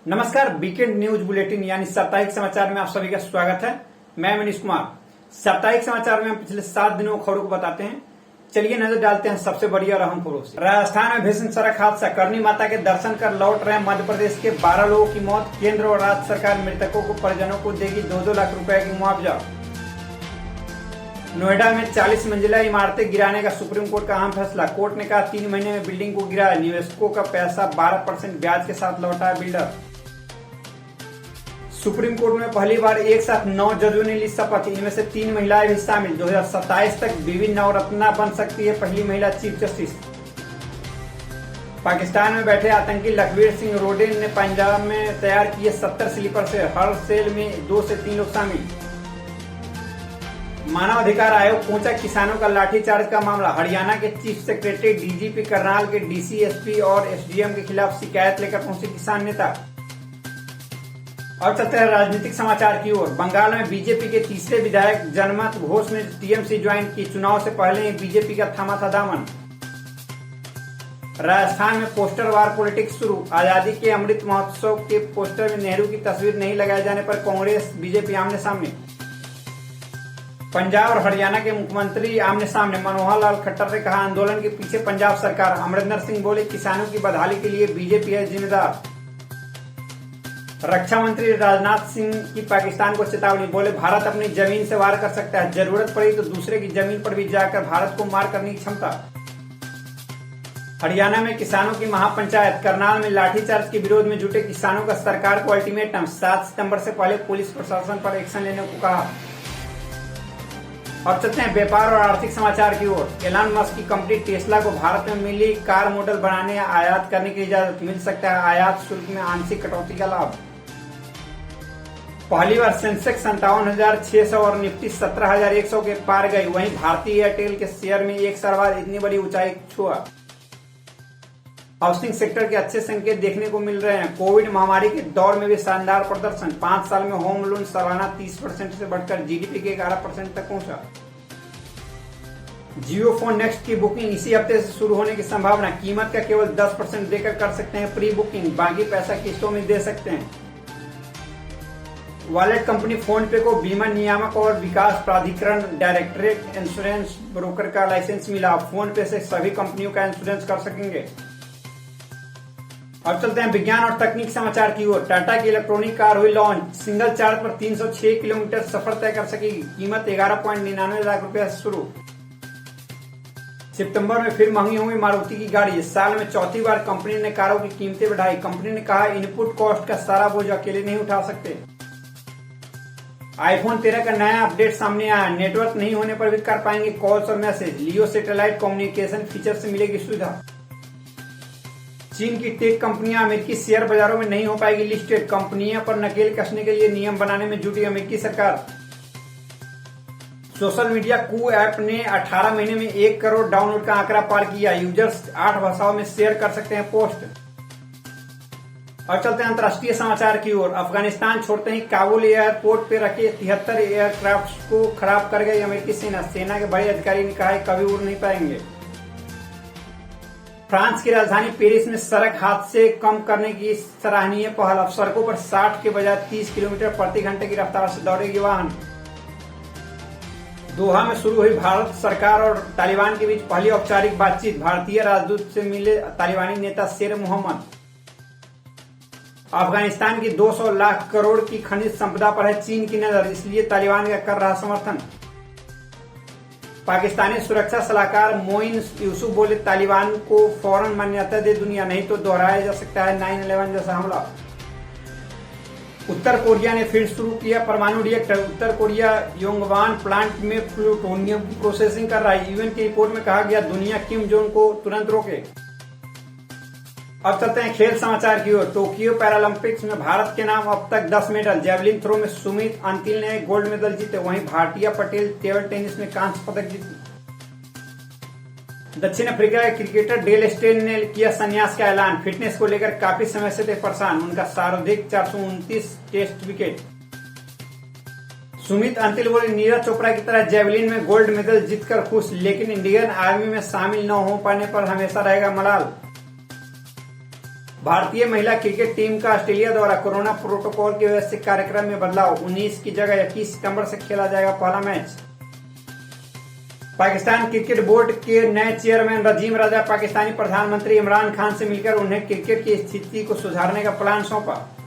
नमस्कार, weekend news bulletin यानी साप्ताहिक समाचार में आप सभी का स्वागत है। मैं मनीष कुमार। साप्ताहिक समाचार में हम पिछले 7 दिनों खबरों को बताते हैं। चलिए नजर डालते हैं सबसे बड़ी और अहम खबरों से। राजस्थान में भीषण सड़क हादसा, करनी माता के दर्शन कर लौट रहे मध्य प्रदेश के 12 लोगों की मौत। केंद्र और राज्य सरकार मृतकों को परिजनों को देगी 2-2 लाख रुपए की मुआवजा। नोएडा में 40 मंजिला इमारतें गिराने का सुप्रीम कोर्ट का अहम फैसला। कोर्ट ने कहा 3 महीने में बिल्डिंग को गिराया, निवेशकों का पैसा 12% ब्याज के साथ लौटाया बिल्डर। सुप्रीम कोर्ट में पहली बार एक साथ 9 जजों ने ली शपथ, इनमें से 3 महिलाएं भी शामिल। 2027 तक बीवी नवरत्ना बन सकती है पहली महिला चीफ जस्टिस। पाकिस्तान में बैठे आतंकी लखबीर सिंह रोडेन ने पंजाब में तैयार किए 70 स्लीपर से, हर सेल में 2 से 3 लोग शामिल। मानव अधिकार आयोग पहुंचा किसानों का लाठीचार्ज का मामला। हरियाणा के चीफ सेक्रेटरी डीजीपी करनाल के डीसी, एसपी और एसडीएम के खिलाफ शिकायत लेकर पहुंचे किसान नेता। और चलते हैं राजनीतिक समाचार की ओर। बंगाल में बीजेपी के तीसरे विधायक जनमत घोष ने टीएमसी ज्वाइन की। चुनाव से पहले ही बीजेपी का थामा था दामन। राजस्थान में पोस्टर वार पॉलिटिक्स शुरू। आजादी के अमृत महोत्सव के पोस्टर में नेहरू की तस्वीर नहीं लगाए जाने पर कांग्रेस बीजेपी आमने सामने। पंजाब और हरियाणा के मुख्यमंत्री आमने सामने। मनोहर लाल खट्टर ने कहा आंदोलन के पीछे पंजाब सरकार। अमरिंदर सिंह बोले किसानों की बदहाली के लिए बीजेपी है जिम्मेदार। रक्षा मंत्री राजनाथ सिंह की पाकिस्तान को चेतावनी। बोले भारत अपनी जमीन से वार कर सकता है, जरूरत पड़ी तो दूसरे की जमीन पर भी जाकर भारत को मार करने की क्षमता। हरियाणा में किसानों की महापंचायत। करनाल में लाठीचार्ज के विरोध में जुटे किसानों का सरकार को अल्टीमेटम। 7 सितंबर से पहले पुलिस प्रशासन पर एक्शन लेने को कहा। और चलते हैं व्यापार और आर्थिक समाचार की ओर। एलन मस्क की कंपनी टेस्ला को भारत में मिली कार मॉडल बनाने या आयात करने की इजाजत। मिल सकता है आयात शुल्क में आंशिक कटौती का लाभ। पहली बार सेंसेक्स 57,600 और निफ्टी 17,100 के पार गई। वहीं भारतीय एयरटेल के शेयर में एक साल बाद इतनी बड़ी ऊंचाई छुआ। हाउसिंग सेक्टर के अच्छे संकेत देखने को मिल रहे हैं। कोविड महामारी के दौर में भी शानदार प्रदर्शन। 5 साल में होम लोन सालाना 30% से बढ़कर जीडीपी के 11% तक पहुंचा। जियो फोन नेक्स्ट की बुकिंग इसी हफ्ते से शुरू होने की संभावना। कीमत का केवल 10% देकर कर सकते हैं प्री बुकिंग, बाकी पैसा किस्तों में दे सकते हैं। वॉलेट कंपनी फोन पे को बीमा नियामक और विकास प्राधिकरण डायरेक्टरेट इंश्योरेंस ब्रोकर का लाइसेंस मिला। फोन पे से सभी कंपनियों का इंश्योरेंस कर सकेंगे। अब चलते हैं विज्ञान और तकनीक समाचार की ओर। टाटा की इलेक्ट्रॉनिक कार हुई लॉन्च। सिंगल चार्ज पर 306 किलोमीटर सफर तय कर सकेगी। कीमत 11.99 लाख रुपए से शुरू। सितंबर में फिर महंगी हुई मारुति की गाड़ी। इस साल में चौथी बार कंपनी ने कारों की कीमतें बढ़ाई। कंपनी ने कहा इनपुट कॉस्ट का सारा बोझ अकेले नहीं उठा सकते। आईफोन 13 का नया अपडेट सामने आया। नेटवर्क नहीं होने पर भी कर पाएंगे कॉल्स और मैसेज। लियो सैटेलाइट कम्युनिकेशन फीचर से मिलेगी सुविधा। चीन की टेक कंपनियां अमेरिकी शेयर बाजारों में नहीं हो पाएगी लिस्टेड। कंपनियों पर नकेल कसने के लिए नियम बनाने में जुटी अमेरिकी सरकार। सोशल मीडिया कू ऐप ने 18 महीने में 1 करोड़ डाउनलोड का आंकड़ा पार किया। यूजर्स 8 भाषाओं में शेयर कर सकते हैं पोस्ट। और चलते हैं अंतर्राष्ट्रीय समाचार की ओर। अफगानिस्तान छोड़ते ही काबुल एयरपोर्ट पे रखे 73 एयरक्राफ्ट को खराब कर गई अमेरिकी सेना। सेना के बड़े अधिकारी ने कहा कभी उड़ नहीं पाएंगे। फ्रांस की राजधानी पेरिस में सड़क हादसे कम करने की सराहनीय पहल। अब सड़कों पर 60 के बजाय 30 किलोमीटर प्रति घंटे की रफ्तार से दौड़ेगी वाहन। दोहा में शुरू हुई भारत सरकार और तालिबान के बीच पहली औपचारिक बातचीत। भारतीय राजदूत से मिले तालिबानी नेता शेर मोहम्मद। अफगानिस्तान की 200 लाख करोड़ की खनिज संपदा पर है चीन की नजर, इसलिए तालिबान का कर रहा समर्थन। पाकिस्तानी सुरक्षा सलाहकार मोइन यूसुफ बोले तालिबान को फौरन मान्यता दे दुनिया, नहीं तो दोहराया जा सकता है 9/11 जैसा हमला। उत्तर कोरिया ने फिर शुरू किया परमाणु रिएक्टर। उत्तर कोरिया योंगवान प्लांट में प्लूटोनियम की प्रोसेसिंग कर रहा है। यूएन की रिपोर्ट में कहा गया दुनिया किम जोंग को तुरंत रोके। अब चलते हैं खेल समाचार की ओर। टोक्यो पैरालंपिक्स में भारत के नाम अब तक 10 मेडल। जेवलिन थ्रो में सुमित अंतिल ने गोल्ड मेडल जीते। वहीं भारतीय पटेल टेबल टेनिस में कांस्य पदक जीती। दक्षिण अफ्रीका के क्रिकेटर डेल स्टेन ने किया संन्यास का ऐलान। फिटनेस को लेकर काफी समय से थे परेशान। उनका सर्वाधिक 429 टेस्ट विकेट। सुमित अंतिल बोले नीरज चोपड़ा की तरह जेवलिन में गोल्ड मेडल जीतकर खुश, लेकिन इंडियन आर्मी में शामिल न हो पाने पर हमेशा रहेगा मलाल। भारतीय महिला क्रिकेट टीम का ऑस्ट्रेलिया द्वारा कोरोना प्रोटोकॉल के वजह से कार्यक्रम में बदलाव, 19 की जगह 21 सितंबर से खेला जाएगा पहला मैच। पाकिस्तान क्रिकेट बोर्ड के नए चेयरमैन रजीम रजा पाकिस्तानी प्रधानमंत्री इमरान खान से मिलकर उन्हें क्रिकेट की स्थिति को सुधारने का प्लान सौंपा।